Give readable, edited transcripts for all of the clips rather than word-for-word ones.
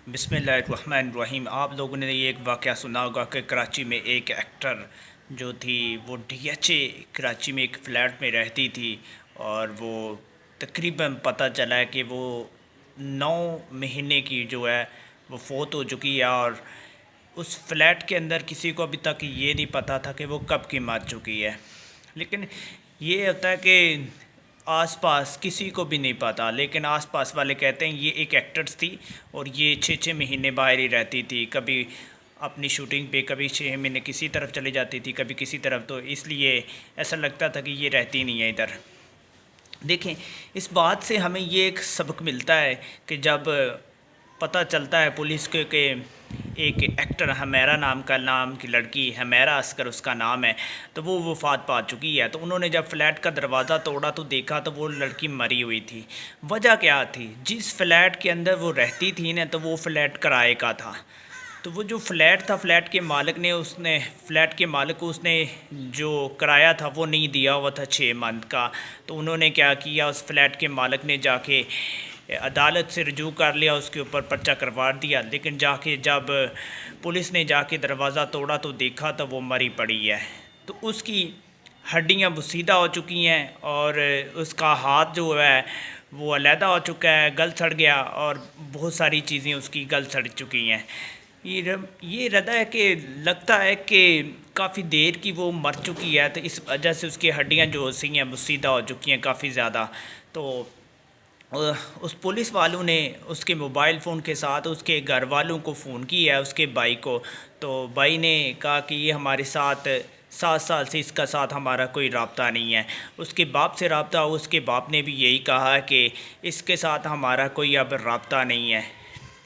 بسم اللہ الرحمن الرحیم۔ آپ لوگوں نے یہ ایک واقعہ سنا ہوگا کہ کراچی میں ایک ایکٹر جو تھی وہ ڈی ایچ اے کراچی میں ایک فلیٹ میں رہتی تھی، اور وہ تقریباً پتہ چلا ہے کہ وہ 9 مہینے کی جو ہے وہ فوت ہو چکی ہے، اور اس فلیٹ کے اندر کسی کو ابھی تک یہ نہیں پتہ تھا کہ وہ کب کی مر چکی ہے۔ لیکن یہ ہوتا ہے کہ آس پاس کسی کو بھی نہیں پتا، لیکن آس پاس والے کہتے ہیں یہ ایک ایکٹرس تھی اور یہ 6 مہینے باہر ہی رہتی تھی، کبھی اپنی شوٹنگ پہ، کبھی 6 مہینے کسی طرف چلی جاتی تھی، کبھی کسی طرف، تو اس لیے ایسا لگتا تھا کہ یہ رہتی نہیں ہے ادھر۔ دیکھیں، اس بات سے ہمیں یہ ایک سبق ملتا ہے کہ جب پتہ چلتا ہے پولیس کو کہ ایک ایکٹر حمیرہ نام کی لڑکی، حمیرہ عسکر اس کا نام ہے، تو وہ وفات پا چکی ہے، تو انہوں نے جب فلیٹ کا دروازہ توڑا تو دیکھا تو وہ لڑکی مری ہوئی تھی۔ وجہ کیا تھی؟ جس فلیٹ کے اندر وہ رہتی تھی نا، تو وہ فلیٹ کرائے کا تھا، تو وہ جو فلیٹ تھا، فلیٹ کے مالک کو اس نے جو کرایہ تھا وہ نہیں دیا ہوا تھا 6 منتھ کا۔ تو انہوں نے کیا کیا، اس فلیٹ کے مالک نے جا کے عدالت سے رجوع کر لیا، اس کے اوپر پرچہ کروا دیا، لیکن جب پولیس نے جا کے دروازہ توڑا تو دیکھا تو وہ مری پڑی ہے، تو اس کی ہڈیاں بسیدہ ہو چکی ہیں، اور اس کا ہاتھ جو ہے وہ علیحدہ ہو چکا ہے، گل سڑ گیا، اور بہت ساری چیزیں اس کی گل سڑ چکی ہیں۔ یہ ردا ہے کہ لگتا ہے کہ کافی دیر کی وہ مر چکی ہے، تو اس وجہ سے اس کی ہڈیاں جو سی ہیں بسیدہ ہو چکی ہیں کافی زیادہ۔ تو اس پولیس والوں نے اس کے موبائل فون کے ساتھ اس کے گھر والوں کو فون کیا ہے، اس کے بھائی کو، تو بھائی نے کہا کہ یہ ہمارے ساتھ 7 سال سے اس کا ساتھ ہمارا کوئی رابطہ نہیں ہے۔ اس کے باپ سے رابطہ ہو، اس کے باپ نے بھی یہی کہا کہ اس کے ساتھ ہمارا کوئی اب رابطہ نہیں ہے۔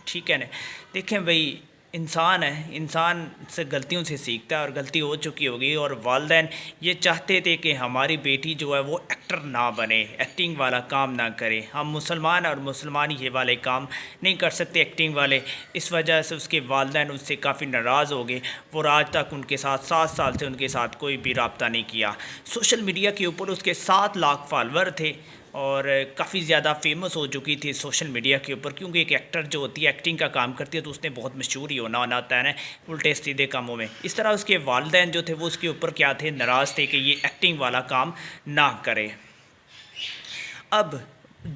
ٹھیک ہے نا؟ دیکھیں بھائی، انسان ہے، انسان سے غلطیوں سے سیکھتا ہے، اور غلطی ہو چکی ہوگی، اور والدین یہ چاہتے تھے کہ ہماری بیٹی جو ہے وہ ایکٹر نہ بنے، ایکٹنگ والا کام نہ کرے۔ ہم مسلمان اور مسلمان یہ والے کام نہیں کر سکتے، ایکٹنگ والے۔ اس وجہ سے اس کے والدین اس سے کافی ناراض ہو گئے، اور آج تک ان کے ساتھ 7 سال سے ان کے ساتھ کوئی بھی رابطہ نہیں کیا۔ سوشل میڈیا کے اوپر اس کے 7 لاکھ فالور تھے، اور کافی زیادہ فیمس ہو چکی تھی سوشل میڈیا کے اوپر، کیونکہ ایک ایکٹر جو ہوتی ہے ایکٹنگ کا کام کرتی ہے تو اس نے بہت مشہور ہی ہونا ہوتا ہے نا، الٹے سیدھے کاموں میں۔ اس طرح اس کے والدین جو تھے وہ اس کے اوپر کیا تھے، ناراض تھے کہ یہ ایکٹنگ والا کام نہ کرے۔ اب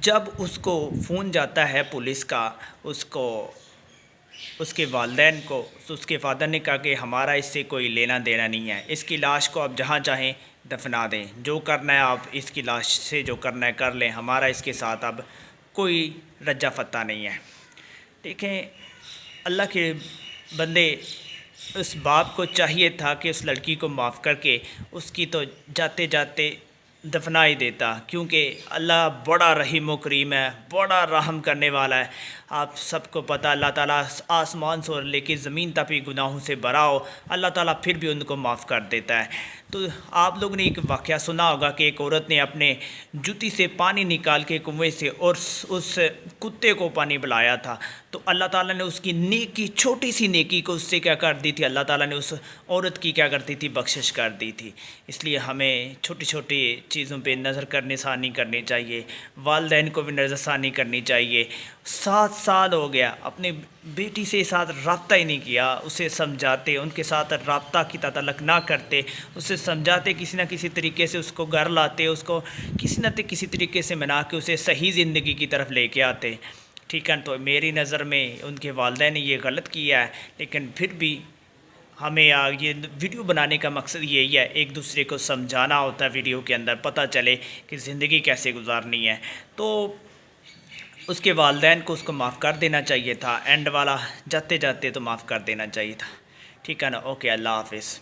جب اس کو فون جاتا ہے پولیس کا، اس کے والدین کو، تو اس کے فادر نے کہا کہ ہمارا اس سے کوئی لینا دینا نہیں ہے، اس کی لاش کو آپ جہاں چاہیں دفنا دیں، جو کرنا ہے آپ اس کی لاش سے جو کرنا ہے کر لیں، ہمارا اس کے ساتھ اب کوئی رجا فتہ نہیں ہے۔ دیکھیں، اللہ کے بندے، اس باپ کو چاہیے تھا کہ اس لڑکی کو معاف کر کے اس کی تو جاتے جاتے دفنا ہی دیتا، کیونکہ اللہ بڑا رحیم و کریم ہے، بڑا رحم کرنے والا ہے۔ آپ سب کو پتہ، اللہ تعالیٰ آسمان سے لے کے زمین تک بھی گناہوں سے بھرا ہو، اللہ تعالیٰ پھر بھی ان کو معاف کر دیتا ہے۔ تو آپ لوگوں نے ایک واقعہ سنا ہوگا کہ ایک عورت نے اپنے جوتی سے پانی نکال کے کنویں سے اور اس کتے کو پانی پلایا تھا، تو اللہ تعالیٰ نے اس کی نیکی، چھوٹی سی نیکی کو اس سے کیا کر دی تھی، اللہ تعالیٰ نے اس عورت کی کیا کرتی تھی، بخشش کر دی تھی۔ اس لیے ہمیں چھوٹی چھوٹی چیزوں پہ نظر ثانی کرنی چاہیے، والدین کو بھی نظر ثانی کرنی چاہیے۔ 7 سال ہو گیا، اپنے بیٹی سے ساتھ رابطہ ہی نہیں کیا، اسے سمجھاتے، ان کے ساتھ رابطہ کی تعلق نہ کرتے، اسے سمجھاتے، کسی نہ کسی طریقے سے اس کو گھر لاتے، اس کو کسی نہ کسی طریقے سے منا کے اسے صحیح زندگی کی طرف لے کے آتے۔ ٹھیک ہے، تو میری نظر میں ان کے والدین نے یہ غلط کیا ہے، لیکن پھر بھی ہمیں یہ ویڈیو بنانے کا مقصد یہی ہے، ایک دوسرے کو سمجھانا ہوتا ہے، ویڈیو کے اندر پتہ چلے کہ زندگی کیسے گزارنی ہے۔ تو اس کے والدین کو اس کو معاف کر دینا چاہیے تھا، اینڈ والا جاتے جاتے تو معاف کر دینا چاہیے تھا۔ ٹھیک ہے نا؟ اوکے، اللہ حافظ۔